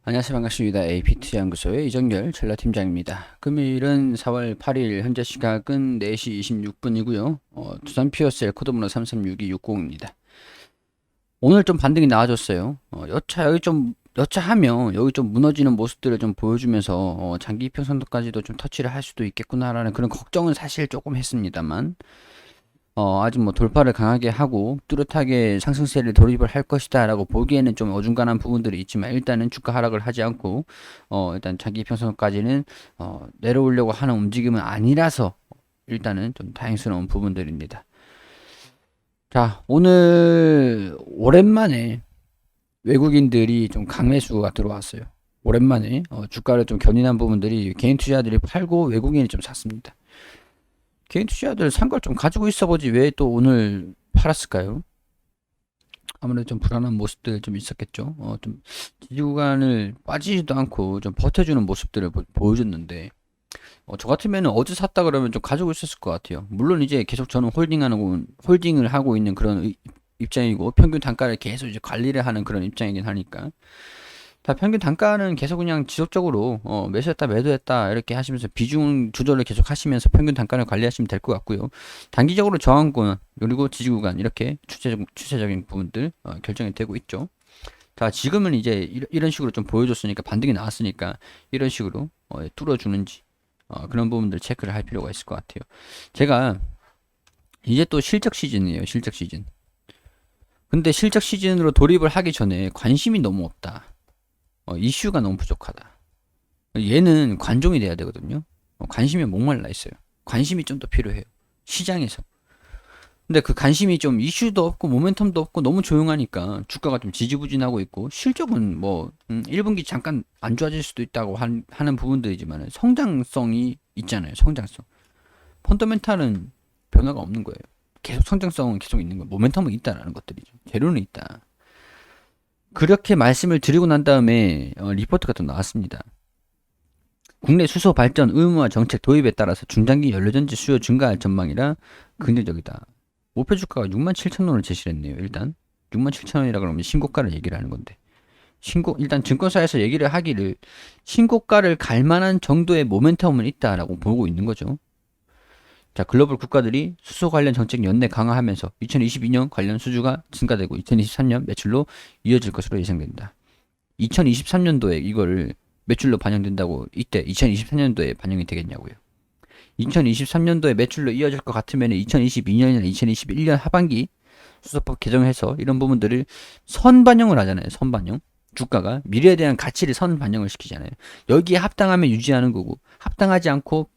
안녕하세요. 반갑습니다. APT 연구소의 이정열 전략팀장입니다. 금요일은 4월 8일 현재 시각은 4시 26분이고요. 두산 피어셀 코드번호 336260입니다. 오늘 좀 반등이 나와줬어요. 여차하면 여기 좀 무너지는 모습들을 좀 보여주면서 장기 이평선도까지도 좀 터치를 할 수도 있겠구나라는 그런 걱정은 사실 조금 했습니다만 아직 뭐 돌파를 강하게 하고 뚜렷하게 상승세를 돌입을 할 것이다 라고 보기에는 좀 어중간한 부분들이 있지만 일단은 주가 하락을 하지 않고 일단 장기 이평선까지는 내려오려고 하는 움직임은 아니라서 일단은 좀 다행스러운 부분들입니다. 자, 오늘 오랜만에 외국인들이 좀 강매수가 들어왔어요. 오랜만에 주가를 좀 견인한 부분들이 개인 투자들이 팔고 외국인이 좀 샀습니다. 개인 투자들 산 걸 좀 가지고 있어 보지 왜 또 오늘 팔았을까요? 아무래도 좀 불안한 모습들 좀 있었겠죠. 좀 지지구간을 빠지지도 않고 좀 버텨주는 모습들을 보여줬는데 저 같으면 어제 샀다 그러면 좀 가지고 있었을 것 같아요. 물론 이제 계속 저는 홀딩을 하고 있는 그런 입장이고 평균 단가를 계속 이제 관리를 하는 그런 입장이긴 하니까 다 평균 단가는 계속 그냥 지속적으로 매수했다 매도했다 이렇게 하시면서 비중 조절을 계속 하시면서 평균 단가를 관리하시면 될 것 같고요. 단기적으로 저항권 그리고 지지 구간 이렇게 추세적인 부분들 결정이 되고 있죠. 자, 지금은 이제 이런 식으로 좀 보여줬으니까 반등이 나왔으니까 이런 식으로 뚫어주는지 그런 부분들 체크를 할 필요가 있을 것 같아요. 제가 이제 또 실적 시즌이에요. 실적 시즌. 근데 실적 시즌으로 돌입을 하기 전에 관심이 너무 없다. 이슈가 너무 부족하다. 얘는 관종이 돼야 되거든요. 관심에 목말라 있어요. 관심이 좀 더 필요해요. 시장에서. 근데 그 관심이 좀 이슈도 없고 모멘텀도 없고 너무 조용하니까 주가가 좀 지지부진하고 있고 실적은 뭐 1분기 잠깐 안 좋아질 수도 있다고 하는 부분들이지만 성장성이 있잖아요. 성장성. 펀더멘탈은 변화가 없는 거예요. 계속 성장성은 계속 있는 거예요. 모멘텀은 있다라는 것들이죠. 재료는 있다. 그렇게 말씀을 드리고 난 다음에 리포트가 또 나왔습니다. 국내 수소 발전 의무화 정책 도입에 따라서 중장기 연료전지 수요 증가할 전망이라 긍정적이다. 목표 주가가 67,000원을 제시를 했네요. 일단 67,000원이라 그러면 신고가를 얘기를 하는 건데 일단 증권사에서 얘기를 하기를 신고가를 갈 만한 정도의 모멘텀은 있다라고 보고 있는 거죠. 자, 글로벌 국가들이 수소 관련 정책 연내 강화하면서 2022년 관련 수주가 증가되고 2023년 매출로 이어질 것으로 예상된다. 2023년도에 이거를 매출로 반영된다고 이때 2023년도에 반영이 되겠냐고요. 2023년도에 매출로 이어질 것 같으면 2022년이나 2021년 하반기 수소법 개정해서 이런 부분들을 선반영을 하잖아요. 선반영. 주가가 미래에 대한 가치를 선반영을 시키잖아요. 여기에 합당하면 유지하는 거고 합당하지 않고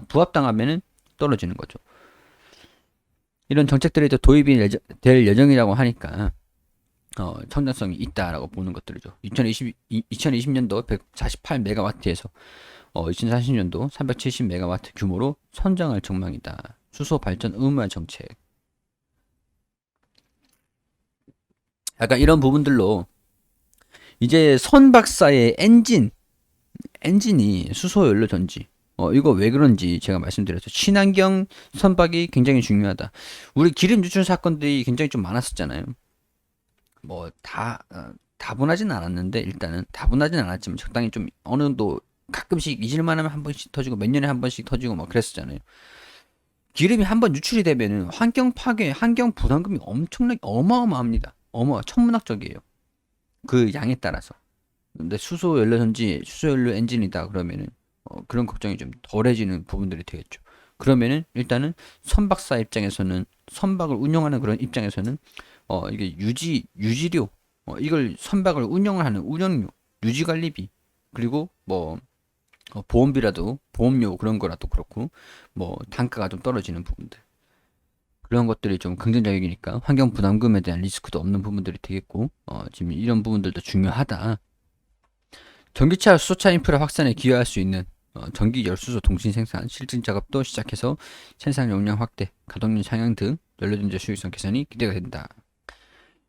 부합당하면은 떨어지는 거죠. 이런 정책들이 또 도입이 될 예정이라고 하니까 성장성이 있다라고 보는 것들이죠. 2020년도 148메가와트에서 2040년도 370메가와트 규모로 선장할 전망이다. 수소 발전 의무화 정책. 약간 이런 부분들로 이제 선 박사의 엔진이 수소 연료 전지. 이거 왜 그런지 제가 말씀드렸죠. 친환경 선박이 굉장히 중요하다. 우리 기름 유출 사건들이 굉장히 좀 많았었잖아요. 뭐 다분하진 않았는데 일단은 다분하진 않았지만 적당히 좀 어느 정도 가끔씩 잊을만 하면 한 번씩 터지고 몇 년에 한 번씩 터지고 막 그랬었잖아요. 기름이 한 번 유출이 되면은 환경 파괴, 환경 부담금이 엄청나게 어마어마합니다. 천문학적이에요. 그 양에 따라서. 근데 수소 연료 전지, 수소 연료 엔진이다 그러면은 그런 걱정이 좀 덜해지는 부분들이 되겠죠. 그러면은 일단은 선박사 입장에서는 선박을 운영하는 그런 입장에서는 이게 유지료 이걸 선박을 운영을 하는 운영료 유지관리비 그리고 뭐 보험비라도 보험료 그런 거라도 그렇고 뭐 단가가 좀 떨어지는 부분들 그런 것들이 좀 긍정적이니까 환경 부담금에 대한 리스크도 없는 부분들이 되겠고 지금 이런 부분들도 중요하다. 전기차 수소차 인프라 확산에 기여할 수 있는 전기 열수소 동시 생산 실증 작업도 시작해서 생산 용량 확대 가동률 상향 등 연료전지 수익성 개선이 기대가 된다.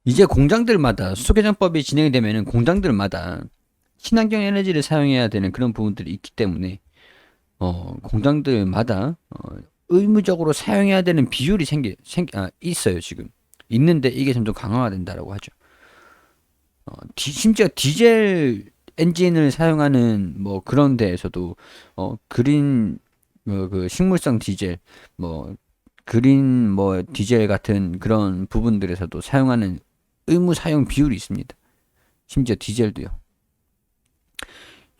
이제 공장들마다 수소 개정법이 진행이 되면은 공장들마다 친환경 에너지를 사용해야 되는 그런 부분들이 있기 때문에 공장들마다 의무적으로 사용해야 되는 비율이 있어요 지금 있는데 이게 점점 강화가 된다라고 하죠. 심지어 디젤 엔진을 사용하는 뭐 그런 데에서도 그린 그 식물성 디젤 뭐 그린 뭐 디젤 같은 그런 부분들에서도 사용하는 의무 사용 비율이 있습니다. 심지어 디젤도요.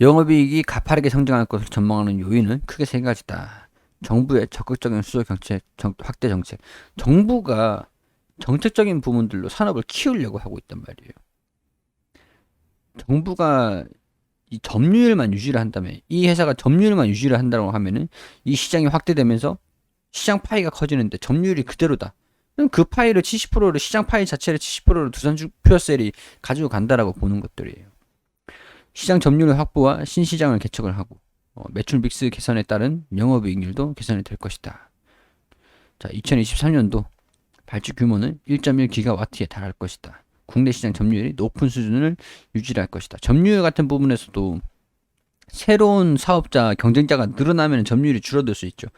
영업이익이 가파르게 성장할 것을 전망하는 요인은 크게 세 가지다. 정부의 적극적인 수요 정책, 확대 정책. 정부가 정책적인 부분들로 산업을 키우려고 하고 있단 말이에요. 정부가 이 점유율만 유지를 한다면, 이 회사가 점유율만 유지를 한다고 하면은 이 시장이 확대되면서 시장 파이가 커지는데 점유율이 그대로다. 그럼 그 파이를 70%를 시장 파이 자체를 70%를 두산 퓨어셀이 가지고 간다라고 보는 것들이에요. 시장 점유율 확보와 신시장을 개척을 하고 매출 믹스 개선에 따른 영업이익률도 개선이 될 것이다. 자, 2023년도 발주 규모는 1.1기가와트에 달할 것이다. 국내 시장 점유율이 높은 수준을 유지할 것이다. 점유율 같은 부분에서도 새로운 사업자, 경쟁자가 늘어나면 점유율이 줄어들 수 있죠.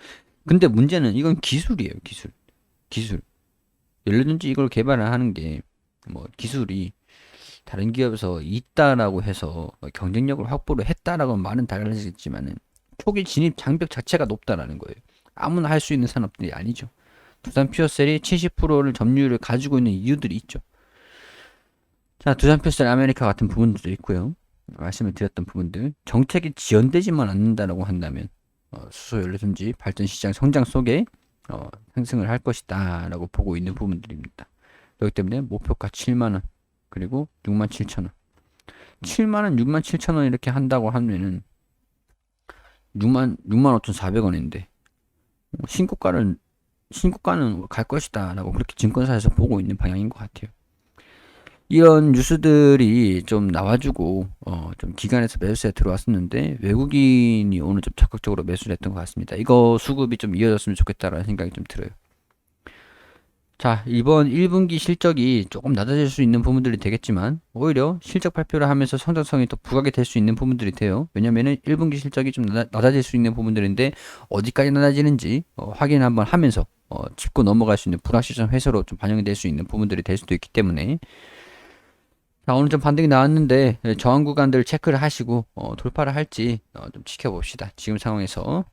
근데 문제는 이건 기술이에요, 기술. 기술. 예를 들든지 이걸 개발을 하는 게 뭐 기술이 다른 기업에서 있다라고 해서 경쟁력을 확보를 했다라고 말은 달라지겠지만은 초기 진입 장벽 자체가 높다라는 거예요. 아무나 할 수 있는 산업들이 아니죠. 두산 퓨어셀이 70%를 점유율을 가지고 있는 이유들이 있죠. 자, 두산 퓨어셀 아메리카 같은 부분들도 있고요. 말씀을 드렸던 부분들, 정책이 지연되지만 않는다라고 한다면 수소연료전지 발전 시장 성장 속에 상승을 할 것이다라고 보고 있는 부분들입니다. 그렇기 때문에 목표가 7만 원, 그리고 67,000원. 7만원, 67,000원 이렇게 한다고 하면은 65,400원인데 신고가는 갈 것이다 라고 그렇게 증권사에서 보고 있는 방향인 것 같아요. 이런 뉴스들이 좀 나와주고 좀 기관에서 매수세에 들어왔었는데 외국인이 오늘 좀 적극적으로 매수를 했던 것 같습니다. 이거 수급이 좀 이어졌으면 좋겠다라는 생각이 좀 들어요. 자, 이번 1분기 실적이 조금 낮아질 수 있는 부분들이 되겠지만 오히려 실적 발표를 하면서 성장성이 더 부각이 될 수 있는 부분들이 돼요. 왜냐면은 1분기 실적이 좀 낮아질 수 있는 부분들인데 어디까지 낮아지는지 확인 한번 하면서 짚고 넘어갈 수 있는 불확실성 해소로 좀 반영이 될 수 있는 부분들이 될 수도 있기 때문에 자, 오늘 좀 반등이 나왔는데 저항 구간들 체크를 하시고 돌파를 할지 좀 지켜봅시다. 지금 상황에서.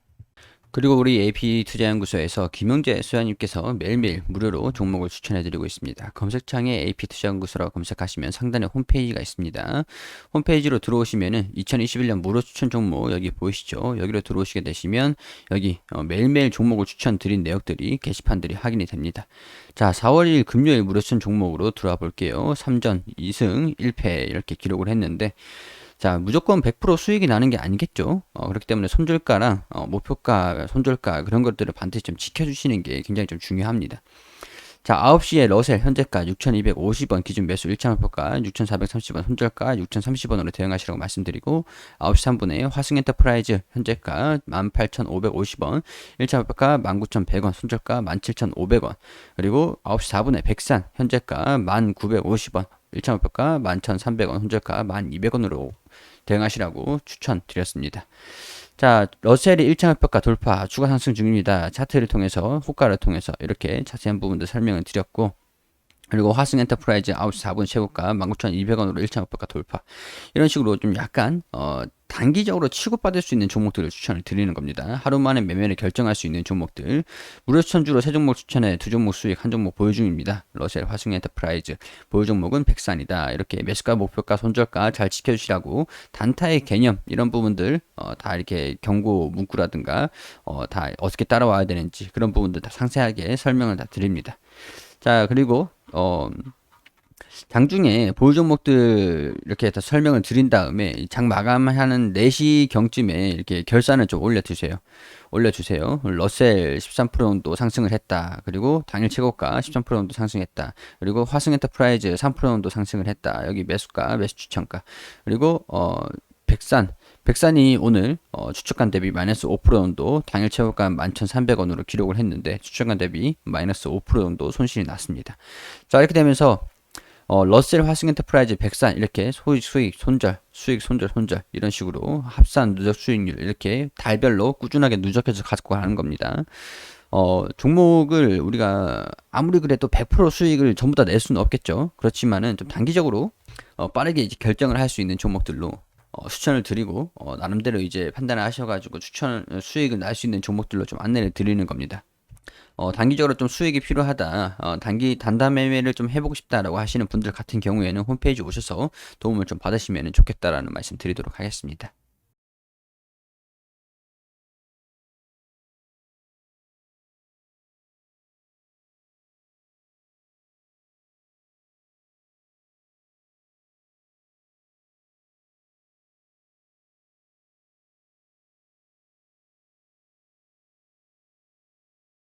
그리고 우리 AP투자연구소에서 김영재 소장님께서 매일매일 무료로 종목을 추천해드리고 있습니다. 검색창에 AP투자연구소라고 검색하시면 상단에 홈페이지가 있습니다. 홈페이지로 들어오시면은 2021년 무료 추천 종목 여기 보이시죠? 여기로 들어오시게 되시면 여기 매일매일 종목을 추천드린 내역들이 게시판들이 확인이 됩니다. 자, 4월 1일 금요일 무료 추천 종목으로 들어와 볼게요. 3전 2승 1패 이렇게 기록을 했는데 자, 무조건 100% 수익이 나는 게 아니겠죠. 그렇기 때문에 손절가랑 목표가, 손절가 그런 것들을 반드시 좀 지켜주시는 게 굉장히 좀 중요합니다. 자, 9시에 러셀 현재가 6,250원 기준 매수 1차 목표가 6,430원, 손절가 6,030원으로 대응하시라고 말씀드리고 9시 3분에 화승엔터프라이즈 현재가 18,550원, 1차 목표가 19,100원, 손절가 17,500원, 그리고 9시 4분에 백산 현재가 1,950원, 1차 목표가 11,300원, 손절가 1,200원으로 대응하시라고 추천드렸습니다. 자, 러셀이 1차 목표가 돌파, 추가 상승 중입니다. 차트를 통해서, 호가를 통해서 이렇게 자세한 부분도 설명을 드렸고, 그리고 화승 엔터프라이즈 9시 4분 최고가 19,200원으로 1차 목표가 돌파. 이런 식으로 좀 약간 단기적으로 치고받을 수 있는 종목들을 추천을 드리는 겁니다. 하루 만에 매매를 결정할 수 있는 종목들. 무료 추천주로 3종목 추천해 2종목 수익 1종목 보유 중입니다. 러셀 화승 엔터프라이즈 보유 종목은 백산이다. 이렇게 매수가 목표가 손절가 잘 지켜주시라고 단타의 개념 이런 부분들 다 이렇게 경고 문구라든가 다 어떻게 따라와야 되는지 그런 부분들 다 상세하게 설명을 다 드립니다. 자, 그리고 장중에 보유 종목들 이렇게 다 설명을 드린 다음에 장 마감하는 4시 경쯤에 이렇게 결산을 좀 올려주세요. 러셀 13% 정도 상승을 했다. 그리고 당일 최고가 13% 정도 상승했다. 그리고 화승 엔터프라이즈 3% 정도 상승을 했다. 여기 매수가, 매수 추천가. 그리고 백산이 오늘 추천가 대비 마이너스 5% 정도 당일 최고가 11,300원으로 기록을 했는데 추천가 대비 마이너스 5% 정도 손실이 났습니다. 자, 이렇게 되면서 러셀 화승 엔터프라이즈 백산 이렇게 수익 손절 이런 식으로 합산 누적 수익률 이렇게 달별로 꾸준하게 누적해서 가지고 가는 겁니다. 종목을 우리가 아무리 그래도 100% 수익을 전부 다 낼 수는 없겠죠. 그렇지만은 좀 단기적으로 빠르게 이제 결정을 할 수 있는 종목들로 추천을 드리고 나름대로 이제 판단을 하셔가지고 수익을 날 수 있는 종목들로 좀 안내를 드리는 겁니다. 단기적으로 좀 수익이 필요하다, 단타 매매를 좀 해보고 싶다라고 하시는 분들 같은 경우에는 홈페이지 오셔서 도움을 좀 받으시면 좋겠다라는 말씀 드리도록 하겠습니다.